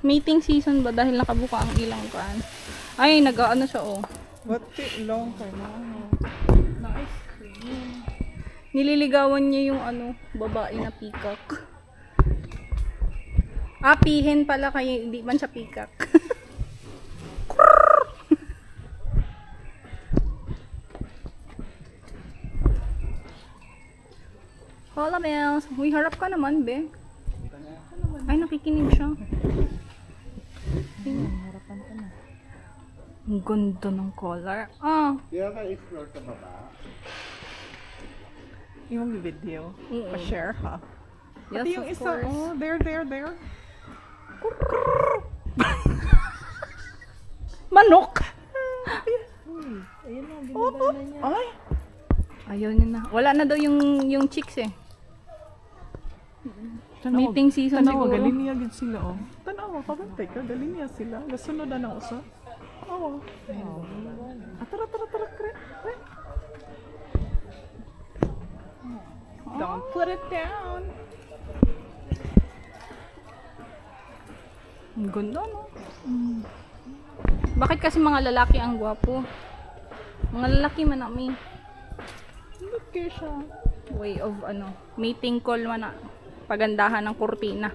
Mating season ba dahil nakabuka ang ilang kan? Ay, nag-ano siya oh. What long time na ice cream. Nililigawan niya yung ano, babae na peacock. Ah, pihen pala kaya hindi man siya peacock. Hola, Bells. Uy, harap ka naman, be. Ay, nakikinig siya. Harapan ka na. Ang ganda ng color. Ah. Di ba explore sa baba? Yung video. Pa-share ha. Yes, Pati yung of isa, course. oh, there. Manok! Ayun na, binaba na niya. Ay! Ayaw niya na. Wala na daw yung chicks eh. Mating season tanaw, siguro. gali niya gid sila, oh. Tanaw, kabantay ka, gali niya sila. Gasunod na ng usa. Oo. Tara, kre. Don't put it down. Ang ganda, no? Bakit kasi mga lalaki ang gwapo? Mga lalaki man ami. Look kaya siya. Way of ano, mating call man na. Pagandahan ng kurtina.